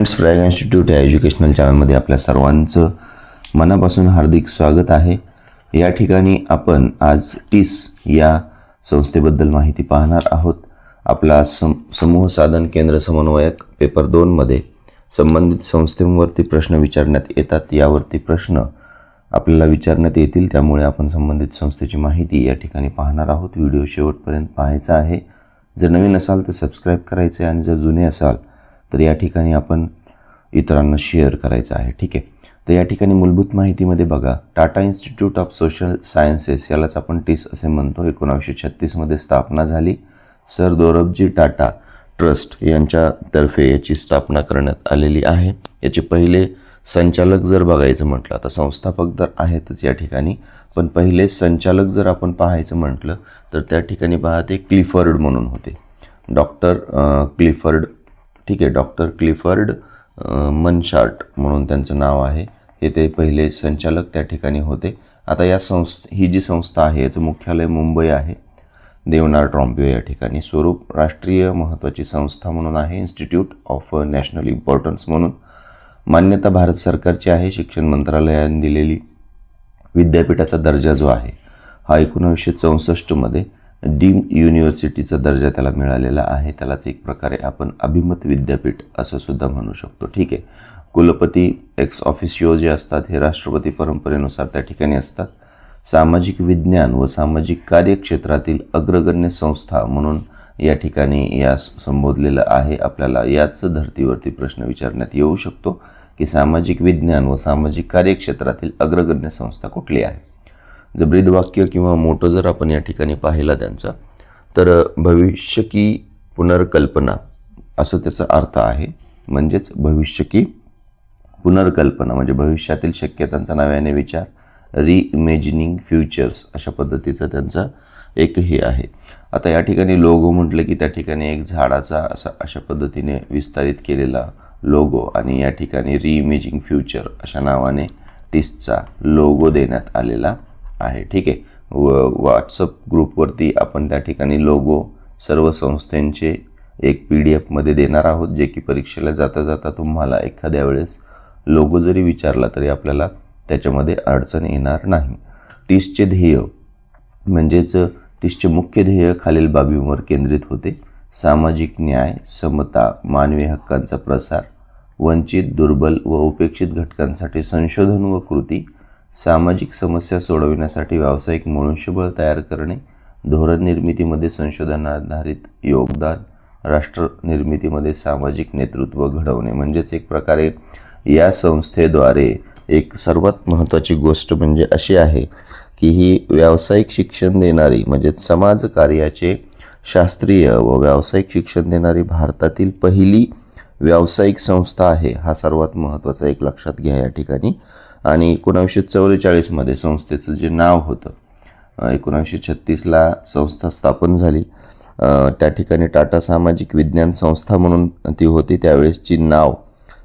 फ्रॅग institute या educational चॅनलमध्ये आपल्या सर्वांचं मनापासून हार्दिक स्वागत आहे. या ठिकाणी आपण आज टीस या संस्थेबद्दल माहिती पाहणार आहोत. आपला समूह साधन केंद्र समन्वयक पेपर 2मध्ये संबंधित संस्थेवरती प्रश्न विचारण्यात येतात. यावरती प्रश्न आपल्याला विचारण्यात येतील, त्यामुळे आपण संबंधित संस्थेची माहिती या ठिकाणी पाहणार आहोत. व्हिडिओ शेवटपर्यंत पाहायचा आहे. जर नवीन असाल तर सबस्क्राईब करायचे आणि जर जुने असाल तर या ठिकाणी आपण इतरांना शेअर करायचं आहे. ठीक आहे. तर या ठिकाणी मूलभूत माहितीमध्ये बघा, Tata institute of social sciences यालाच आपण टीस असे म्हणतो. 1936मध्ये स्थापना झाली. सर दोरबजी टाटा ट्रस्ट यांच्यातर्फे याची स्थापना करण्यात आलेली आहे. याचे पहिले संचालक जर बघायचं म्हटलं, आता संस्थापक तर आहेतच या ठिकाणी, पण पहिले संचालक जर आपण पाहायचं म्हटलं तर त्या ठिकाणी पहा ते क्लिफर्ड म्हणून होते. Doctor Clifford. ठीक आहे. डॉक्टर क्लिफर्ड मनशार्ट म्हणून त्यांचं नाव आहे. हे ते पहिले संचालक त्या ठिकाणी होते. आता या ही जी संस्था आहे याचं मुख्यालय मुंबई आहे, देवनार ट्रॉम्बे या ठिकाणी. स्वरूप राष्ट्रीय महत्त्वाची संस्था म्हणून आहे, इन्स्टिट्यूट ऑफ नॅशनल इम्पॉर्टन्स म्हणून. मान्यता भारत सरकारची आहे. शिक्षण मंत्रालयाने दिलेली विद्यापीठाचा दर्जा जो आहे हा 1964मध्ये डीम्ड युनिव्हर्सिटीचा दर्जा त्याला मिळालेला आहे. त्यालाच एक प्रकारे आपण अभिमत विद्यापीठ असं सुद्धा म्हणू शकतो. ठीक आहे. कुलपती एक्स ऑफिशियो जे असतात हे राष्ट्रपती परंपरेनुसार त्या ठिकाणी असतात. सामाजिक विज्ञान व सामाजिक कार्यक्षेत्रातील अग्रगण्य संस्था म्हणून या ठिकाणी या संबोधलेलं आहे. आपल्याला याच धर्तीवरती प्रश्न विचारण्यात येऊ शकतो की सामाजिक विज्ञान व सामाजिक कार्यक्षेत्रातील अग्रगण्य संस्था कुठली आहे. जर ब्रीदवाक्य किंवा मोठं जर आपण या ठिकाणी पाहिला त्यांचा, तर भविष्य की पुनर्कल्पना असं त्याचा अर्थ आहे. म्हणजेच भविष्य की पुनर्कल्पना म्हणजे भविष्यातील शक्यतांचा नव्याने विचार, रिइमेजिनिंग फ्युचर्स अशा पद्धतीचा त्यांचा एक हे आहे. आता या ठिकाणी लोगो म्हटलं की त्या ठिकाणी एक झाडाचा अशा पद्धतीने विस्तारित केलेला लोगो आणि या ठिकाणी रिइमेजिंग फ्युचर अशा नावाने टीसचा लोगो देण्यात आलेला आहे. ठीक आहे. व्हॉट्सअप ग्रुपवरती आपण त्या ठिकाणी लोगो सर्व संस्थांचे एक PDF मध्ये देणार आहोत, जे की परीक्षेला जाता जाता तुम्हाला एखाद्या वेळेस लोगो जरी विचारला तरी आपल्याला त्याच्यामध्ये अडचण येणार नाही. टीसचे ध्येय म्हणजेच टीसचे मुख्य ध्येय खालील बाबींवर केंद्रित होते: सामाजिक न्याय, समता, मानवी हक्कांचा प्रसार, वंचित, दुर्बल व उपेक्षित घटकांसाठी संशोधन व कृती, सामाजिक समस्या सोडविण्यासाठी व्यावसायिक मनुष्यबळ तयार करणे, धोरण निर्मितीमध्ये संशोधनाधारित योगदान, राष्ट्र निर्मितीमध्ये सामाजिक नेतृत्व घडवणे. म्हणजेच एक प्रकारे या संस्थेद्वारे एक सर्वात महत्त्वाची गोष्ट म्हणजे अशी आहे की ही व्यावसायिक शिक्षण देणारी म्हणजेच समाजकार्याचे शास्त्रीय व व्यावसायिक शिक्षण देणारी भारतातील पहिली व्यावसायिक संस्था आहे. हा सर्वात महत्त्वाचा एक लक्षात घ्या या ठिकाणी. आणि 1944मध्ये संस्थेचं जे नाव होतं, 1936ला संस्था स्थापन झाली. त्या ठिकाणी टाटा सामाजिक विज्ञान संस्था म्हणून ती होती. त्यावेळेसची नाव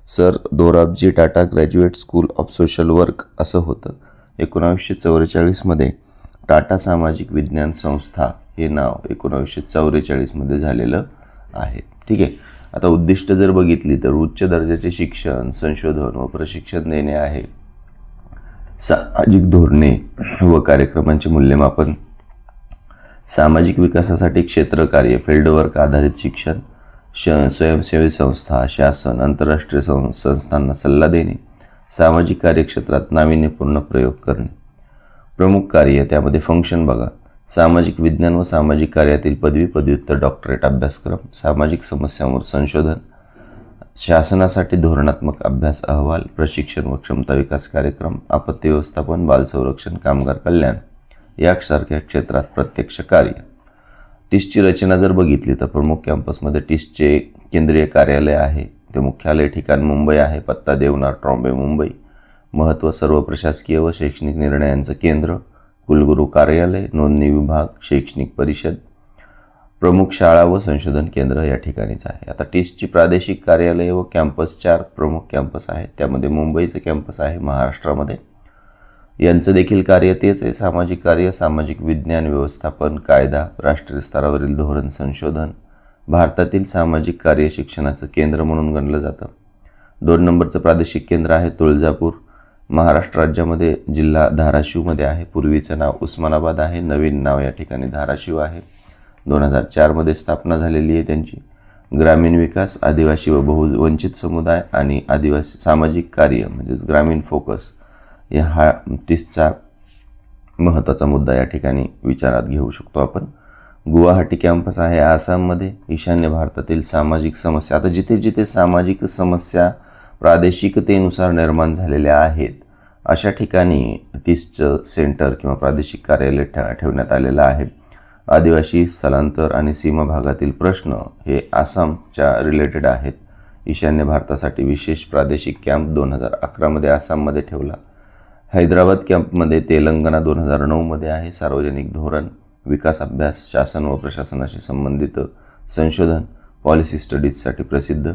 sir Dorabji Tata graduate school of social work असं होतं. 1944मध्ये टाटा सामाजिक विज्ञान संस्था हे नाव 1944मध्ये झालेलं आहे. ठीक आहे. आता उद्दिष्ट जर बघितली तर उच्च दर्जाचे शिक्षण, संशोधन व प्रशिक्षण देणे आहे. सामाजिक धोरणे व कार्यक्रमांचे मूल्यमापन, सामाजिक विकासासाठी क्षेत्र कार्य, फील्डवर्क आधारित शिक्षण, स्वयंसेवी संस्था, शासन, आंतरराष्ट्रीय संस्थांना सल्ला देणे, सामाजिक कार्यक्षेत्रात नाविन्यपूर्ण प्रयोग करणे. प्रमुख कार्य त्यामध्ये फंक्शन बघा: सामाजिक विज्ञान व सामाजिक कार्यातील पदवी, पदव्युत्तर, डॉक्टरेट अभ्यासक्रम, सामाजिक समस्यांवर संशोधन, शासनासाठी धोरणात्मक अभ्यास अहवाल, प्रशिक्षण व क्षमता विकास कार्यक्रम, आपत्ती व्यवस्थापन, बाल संरक्षण, कामगार कल्याण यासारख्या क्षेत्रात प्रत्यक्ष कार्य. टीसची रचना जर बघितली तर प्रमुख कॅम्पसमध्ये टीसचे केंद्रीय कार्यालय आहे. ते मुख्यालय ठिकाण मुंबई आहे. पत्ता देवनार ट्रॉम्बे मुंबई. महत्त्व सर्व प्रशासकीय व शैक्षणिक निर्णयांचं केंद्र, कुलगुरू कार्यालय, नोंदणी विभाग, शैक्षणिक परिषद, प्रमुख शाळा व संशोधन केंद्र या ठिकाणीच आहे. आता टीसची प्रादेशिक कार्यालय व कॅम्पस 4 प्रमुख कॅम्पस आहेत. त्यामध्ये मुंबईचं कॅम्पस आहे महाराष्ट्रामध्ये. यांचं देखील कार्य तेच आहे: सामाजिक कार्य, सामाजिक विज्ञान, व्यवस्थापन, कायदा, राष्ट्रीय स्तरावरील धोरण संशोधन. भारतातील सामाजिक कार्य शिक्षणाचं केंद्र म्हणून गणलं जातं. 2 नंबरचं प्रादेशिक केंद्र आहे तुळजापूर. महाराष्ट्र राज्यामध्ये जिल्हा धाराशिवमध्ये आहे. पूर्वीचं नाव उस्मानाबाद आहे, नवीन नाव या ठिकाणी धाराशिव आहे. 2004मध्ये स्थापना झालेली आहे त्यांची. ग्रामीण विकास, आदिवासी व बहुवंचित समुदाय आणि आदिवासी सामाजिक कार्य म्हणजेच ग्रामीण फोकस हा टीसचा महत्त्वाचा मुद्दा या ठिकाणी विचारात घेऊ शकतो आपण. गुवाहाटी कॅम्पस आहे आसाममध्ये. ईशान्य भारतातील सामाजिक समस्या, आता जिथे जिथे सामाजिक समस्या प्रादेशिकतेनुसार निर्माण झालेल्या आहेत अशा ठिकाणी टीसचं सेंटर किंवा प्रादेशिक कार्यालय ठेवण्यात आलेलं आहे. आदिवासी स्थलांतर आणि सीमा भागातील प्रश्न हे आसामच्या रिलेटेड आहेत. ईशान्य भारतासाठी विशेष प्रादेशिक कॅम्प 2011मध्ये आसाममध्ये ठेवला. हैदराबाद कॅम्पमध्ये तेलंगणा 2009मध्ये आहे. सार्वजनिक धोरण, विकास अभ्यास, शासन व प्रशासनाशी संबंधित संशोधन, पॉलिसी स्टडीजसाठी प्रसिद्ध.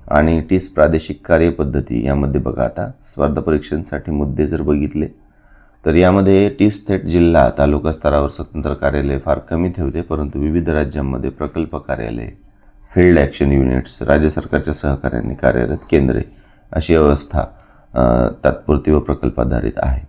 आणि टीस प्रादेशिक कार्यपद्धती यामध्ये बघा, आता स्पर्धा परीक्षांसाठी मुद्दे जर बघितले तर यामध्ये टीस थेट जिल्हा तालुका स्तरावर स्वतंत्र कार्यालय फार कमी ठेवते, परंतु विविध राज्यांमध्ये प्रकल्प कार्यालय, फील्ड ॲक्शन युनिट्स, राज्य सरकारच्या सहकार्याने कार्यरत केंद्रे अशी व्यवस्था तात्पुरती व प्रकल्पाधारित आहे.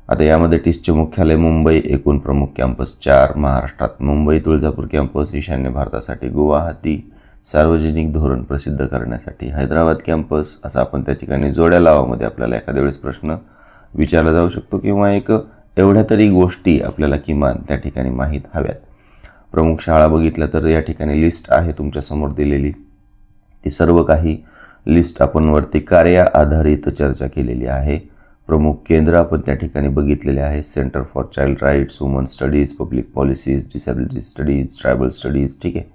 आता यामध्ये टीसचे मुख्यालय मुंबई, एकूण प्रमुख कॅम्पस 4 महाराष्ट्रात मुंबई, तुळजापूर कॅम्पस, ईशान्य भारतासाठी गुवाहाटी, सार्वजनिक धोरण प्रसिद्ध करण्यासाठी हैदराबाद कॅम्पस, असं आपण त्या ठिकाणी जोड्या लावामध्ये आपल्याला एखाद्या वेळेस प्रश्न विचारला जाऊ शकतो किंवा एक एवढ्या तरी गोष्टी आपल्याला किमान त्या ठिकाणी माहीत हव्यात. प्रमुख शाळा बघितल्या तर या ठिकाणी लिस्ट आहे तुमच्यासमोर दिलेली. ती सर्व काही लिस्ट आपण वरती कार्य आधारित चर्चा केलेली आहे. प्रमुख केंद्र आपण त्या ठिकाणी बघितलेले आहे. Centre for child rights, woman studies, public policies, disability studies, tribal studies. ठीक आहे.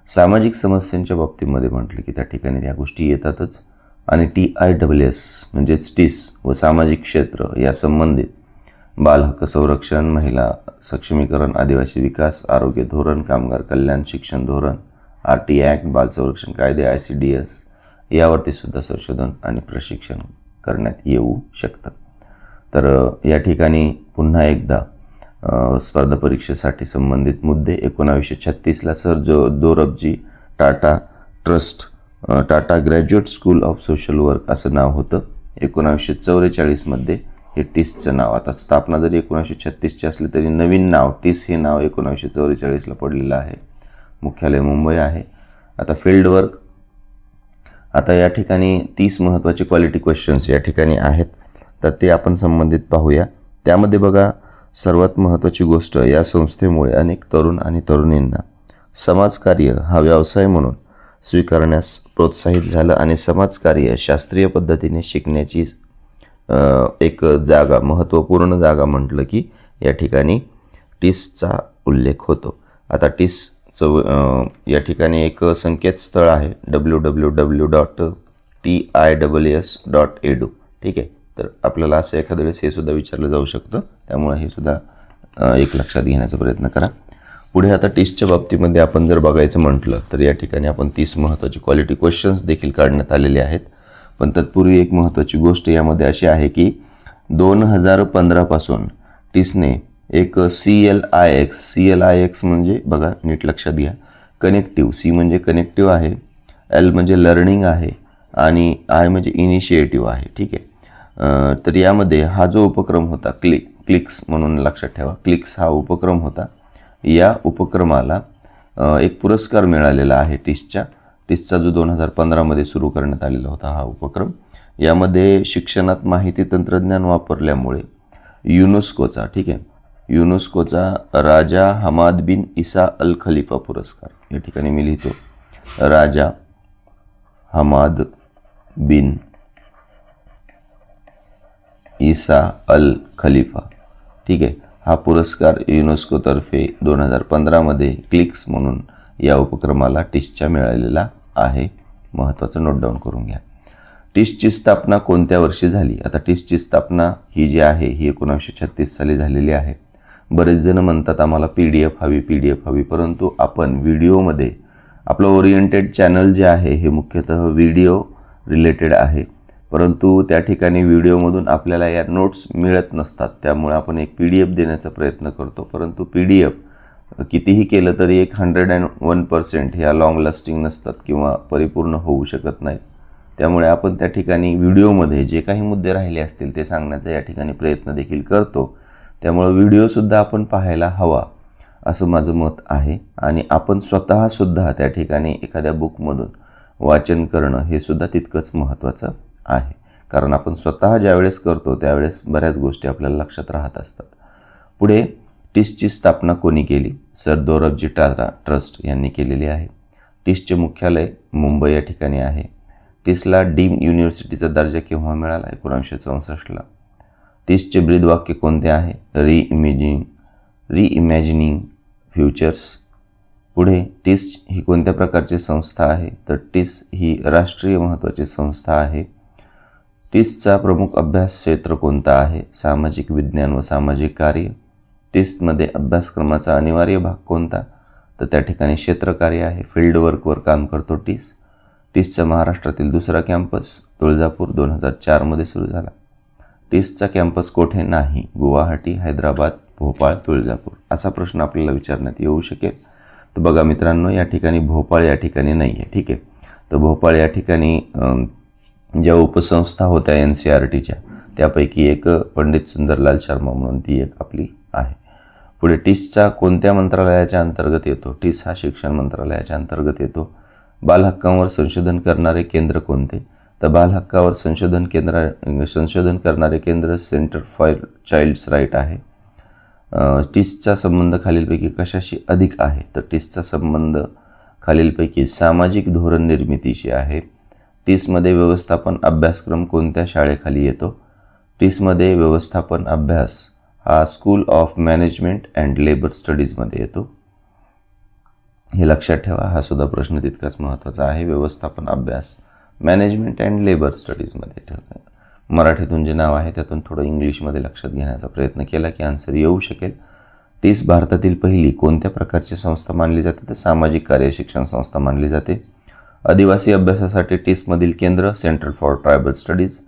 सामाजिक समस्यांच्या बाबतीमध्ये म्हटलं की त्या ठिकाणी त्या गोष्टी येतातच. आणि TISS म्हणजेच टीस व सामाजिक क्षेत्र या संबंधित बालहक्क संरक्षण, महिला सक्षमीकरण, आदिवासी विकास, आरोग्य धोरण, कामगार कल्याण, शिक्षण धोरण, RT ॲक्ट, बाल संरक्षण कायदे, ICDS यावरती सुद्धा संशोधन आणि प्रशिक्षण करण्यात येऊ शकतं. तर या ठिकाणी पुन्हा एकदा स्पर्धा परीक्षेसाठी संबंधित मुद्दे 1936ला sir Dorabji Tata trust, Tata graduate school of social work असं नाव होतं. 1944मध्ये हे टीसचं नाव, आता स्थापना जरी 1936ची असली तरी नवीन नाव टीस हे नाव 1944ला पडलेलं आहे. मुख्यालय मुंबई आहे. आता फील्ड वर्क, आता या ठिकाणी 30 महत्त्वाचे क्वालिटी क्वेश्चन्स या ठिकाणी आहेत, तर ते आपण संबंधित पाहूया. त्यामध्ये बघा, सर्वात महत्त्वाची गोष्ट, या संस्थेमुळे अनेक तरुण आणि तरुणींना समाजकार्य हा व्यवसाय म्हणून स्वीकारण्यास प्रोत्साहित झालं आणि समाजकार्य शास्त्रीय पद्धतीने शिकण्याची एक जागा, महत्त्वपूर्ण जागा म्हटलं की या ठिकाणी टीसचा उल्लेख होतो. आता टीसचं या ठिकाणी एक संकेतस्थळ आहे www.tiss.edu. ठीक आहे. तर आपल्याला असं एखाद्या वेळेस हे सुद्धा विचारलं जाऊ शकतं, त्यामुळे हे सुद्धा एक लक्षात घेण्याचा प्रयत्न करा. पुढे आता टीसच्या बाबतीमध्ये आपण जर बघायचं म्हटलं तर या ठिकाणी आपण 30 महत्त्वाचे क्वालिटी क्वेश्चन्स देखील काढण्यात आलेले आहेत. पण तत्पूर्वी एक महत्त्वाची गोष्ट यामध्ये अशी आहे की 2015 पासून टीसने एक CLIX म्हणजे बघा नीट लक्षात घ्या, कनेक्टिव्ह, C म्हणजे कनेक्टिव्ह आहे, L म्हणजे लर्निंग आहे आणि I म्हणजे इनिशिएटिव्ह आहे. ठीक आहे. तर यामध्ये हा जो उपक्रम होता क्लिक्स म्हणून लक्षात ठेवा, क्लिक्स हा उपक्रम होता. या उपक्रमाला एक पुरस्कार मिळालेला आहे टीसचा जो 2015मध्ये सुरू करण्यात आलेला होता हा उपक्रम. यामध्ये शिक्षणात माहिती तंत्रज्ञान वापरल्यामुळे युनेस्कोचा, ठीक आहे, युनेस्कोचा राजा हमाद बिन इसा अल खलिफा पुरस्कार, या ठिकाणी मी लिहितो राजा हमाद बिन इसा अल खलिफा, ठीक आहे, हा पुरस्कार युनेस्कोतर्फे 2015मध्ये क्लिक्स म्हणून या उपक्रमाला टीसच्या मिळालेला आहे. महत्त्वाचं नोट डाऊन करून घ्या. टीसची स्थापना कोणत्या वर्षी झाली? आता टीसची स्थापना ही जी आहे ही 1936 साली झालेली आहे. बरेच जण म्हणतात आम्हाला PDF हवी, परंतु आपण व्हिडिओमध्ये, आपलं ओरिएंटेड चॅनल जे आहे हे मुख्यतः व्हिडिओ रिलेटेड आहे, परंतु त्या ठिकाणी व्हिडिओमधून आपल्याला या नोट्स मिळत नसतात. त्यामुळे आपण एक PDF देण्याचा प्रयत्न करतो, परंतु PDF कितीही केलं तरी 101% ह्या लॉंग लास्टिंग नसतात किंवा परिपूर्ण होऊ शकत नाहीत. त्यामुळे आपण त्या ठिकाणी व्हिडिओमध्ये जे काही मुद्दे राहिले असतील ते सांगण्याचा या ठिकाणी प्रयत्न देखील करतो. त्यामुळे व्हिडिओसुद्धा आपण पाहायला हवा असं माझं मत आहे. आणि आपण स्वतःसुद्धा त्या ठिकाणी एखाद्या बुकमधून वाचन करणं हे सुद्धा तितकंच महत्त्वाचं आहे. कारण आपण स्वतः ज्यावेळेस करतो त्यावेळेस बऱ्याच गोष्टी आपल्याला लक्षात राहत असतात. पुढे टिस्सची स्थापना कोणी केली? सर दोरबजी टाटा ट्रस्ट यांनी केलेली आहे. टिस्सचे मुख्यालय मुंबई या ठिकाणी आहे. टिस्सला डीम्ड युनिव्हर्सिटीचा दर्जा केव्हा मिळाला? 1964ला. टिस्सचे ब्रीदवाक्य कोणते आहे? रिइमॅजिनिंग फ्युचर्स. पुढे टिस्स ही कोणत्या प्रकारची संस्था आहे? तर टिस्स ही राष्ट्रीय महत्त्वाची संस्था आहे. टिस्सचा प्रमुख अभ्यास क्षेत्र कोणता आहे? सामाजिक विज्ञान व सामाजिक कार्य. टिस्समध्ये अभ्यासक्रमाचा अनिवार्य भाग कोणता? तर त्या ठिकाणी क्षेत्रकार्य आहे. फील्ड वर्कवर काम करतो टिस्स. टिस्सचा महाराष्ट्रातील दुसरा कॅम्पस तुळजापूर 2004मध्ये सुरू झाला. टिस्सचा कॅम्पस कोठे नाही? गुवाहाटी, हैदराबाद, भोपाळ, तुळजापूर. असा प्रश्न आपल्याला विचारण्यात येऊ शकेल. तर बघा मित्रांनो, या ठिकाणी भोपाळ या ठिकाणी नाही आहे. ठीक आहे. तर भोपाळ या ठिकाणी ज्या उपसंस्था होत्या NCERTच्या त्यापैकी एक पंडित सुंदरलाल शर्मा म्हणून ती एक आपली आहे. पुढे टिस्सचा कोणत्या मंत्रालयाच्या अंतर्गत येतो? टिस्स हा शिक्षण मंत्रालयाच्या अंतर्गत येतो. बालहक्कांवर संशोधन करणारे केंद्र कोणते? तर बालहक्कावर संशोधन करणारे केंद्र सेंटर फॉर चाइल्ड्स राईट आहे. टिस्सचा संबंध खालीलपैकी कशाशी अधिक आहे? तर टिस्सचा संबंध खालीलपैकी सामाजिक धोरण निर्मितीशी आहे. टिस्समध्ये व्यवस्थापन अभ्यासक्रम कोणत्या शाळेखाली येतो? टिस्समध्ये व्यवस्थापन अभ्यास हा school of management and labour स्टडीजमध्ये येतो. हे लक्षात ठेवा. हा सुद्धा प्रश्न तितकाच महत्त्वाचा आहे. व्यवस्थापन अभ्यास मॅनेजमेंट अँड लेबर स्टडीजमध्ये ठेवा. मराठीतून जे नाव आहे त्यातून थोडं इंग्लिशमध्ये लक्षात घेण्याचा प्रयत्न केला की आन्सर येऊ शकेल. टिस्स भारतातील पहिली कोणत्या प्रकारची संस्था मानली जाते? तर सामाजिक कार्य शिक्षण संस्था मानली जाते. आदिवासी अभ्यासासाठी टिस्समधील केंद्र सेंटर फॉर ट्रायबल स्टडीज.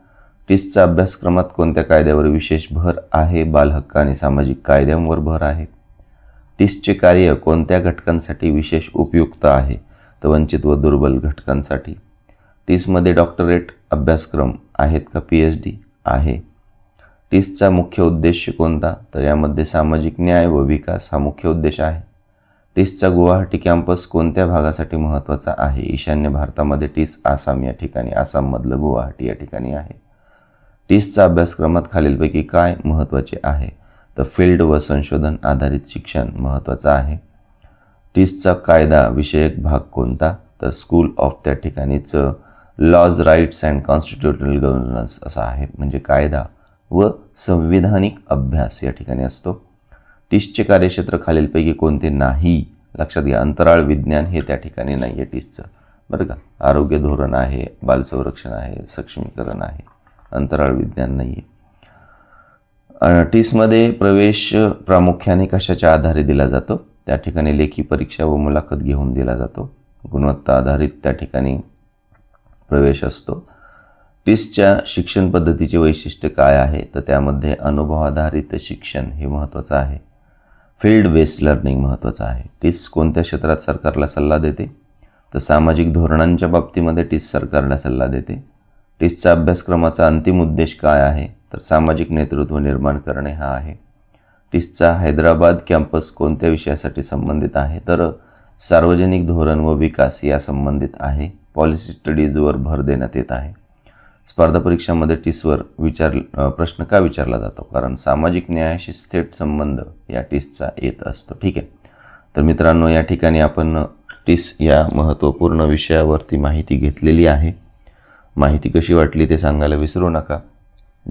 टिस्सच्या अभ्यासक्रमात कोणत्या कायद्यावर विशेष भर आहे? बालहक्क आणि सामाजिक कायद्यांवर भर आहे. टिस्सचे कार्य कोणत्या घटकांसाठी विशेष उपयुक्त आहे? तर वंचित व दुर्बल घटकांसाठी. टिस्समध्ये डॉक्टरेट अभ्यासक्रम आहेत का? PhD आहे. टिस्सचा मुख्य उद्देश कोणता? तर यामध्ये सामाजिक न्याय व विकास हा मुख्य उद्देश आहे. टिस्सचा गुवाहाटी कॅम्पस कोणत्या भागासाठी महत्त्वाचा आहे? ईशान्य भारतामध्ये टिस्स आसाम या ठिकाणी, आसाममधलं गुवाहाटी या ठिकाणी आहे. टिस्सचा अभ्यासक्रमात खालीलपैकी काय महत्त्वाचे आहे? तर फील्ड व संशोधन आधारित शिक्षण महत्त्वाचं आहे. टिस्सचा कायदा विषयक भाग कोणता? तर स्कूल ऑफ त्या ठिकाणीचं laws rights and constitutional governance असा आहे. म्हणजे कायदा व संविधानिक अभ्यास या ठिकाणी असतो. टिस्सचे कार्यक्षेत्र खालीलपैकी कोणते नाही? लक्षात घ्या. अंतराळ विज्ञान हे त्या ठिकाणी नाही आहे टिस्सचं, बरं का. आरोग्य धोरण आहे, बालसंरक्षण आहे, सक्षमीकरण आहे, अंतराळ विज्ञान नाही आहे. टिस्समध्ये प्रवेश प्रामुख्याने कशाच्या आधारे दिला जातो? त्या ठिकाणी लेखी परीक्षा व मुलाखत घेऊन दिला जातो. गुणवत्ता आधारित त्या ठिकाणी प्रवेश असतो. टिस्सच्या शिक्षण पद्धतीचे वैशिष्ट्य काय आहे? तर त्यामध्ये अनुभवाधारित शिक्षण हे महत्त्वाचं आहे. फील्ड बेस्ड लर्निंग महत्त्वाचं आहे. टिस्स कोणत्या क्षेत्रात सरकारला सल्ला देते? तर सामाजिक धोरणांच्या बाबतीमध्ये टिस्स सरकारला सल्ला देते. टिस्सच्या अभ्यासक्रमाचा अंतिम उद्देश काय आहे? तर सामाजिक नेतृत्व निर्माण करणे हा आहे. टिस्सचा हैदराबाद कॅम्पस कोणत्या विषयासाठी संबंधित आहे? तर सार्वजनिक धोरण व विकास या संबंधित आहे. पॉलिसी स्टडीजवर भर देण्यात येत आहे. स्पर्धा परीक्षांमध्ये टिस्सवर प्रश्न का विचारला जातो? कारण सामाजिक न्यायाशी थेट संबंध या टिस्सचा येत असतो. ठीक आहे. तर मित्रांनो, या ठिकाणी आपण टिस्स या महत्त्वपूर्ण विषयावरती माहिती घेतलेली आहे. माहिती कशी वाटली ते सांगायला विसरू नका.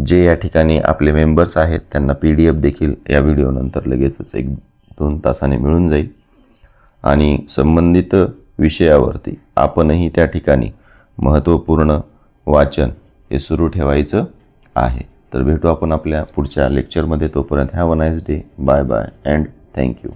जे या ठिकाणी आपले मेंबर्स आहेत त्यांना PDF देखील या व्हिडिओनंतर लगेचच 1-2 तासाने मिळून जाईल. आणि संबंधित विषयावरती आपणही त्या ठिकाणी महत्त्वपूर्ण वाचन हे सुरू ठेवायचं आहे. तर भेटू आपण आपल्या पुढच्या लेक्चरमध्ये. तोपर्यंत have a nice day. Bye bye and thank you.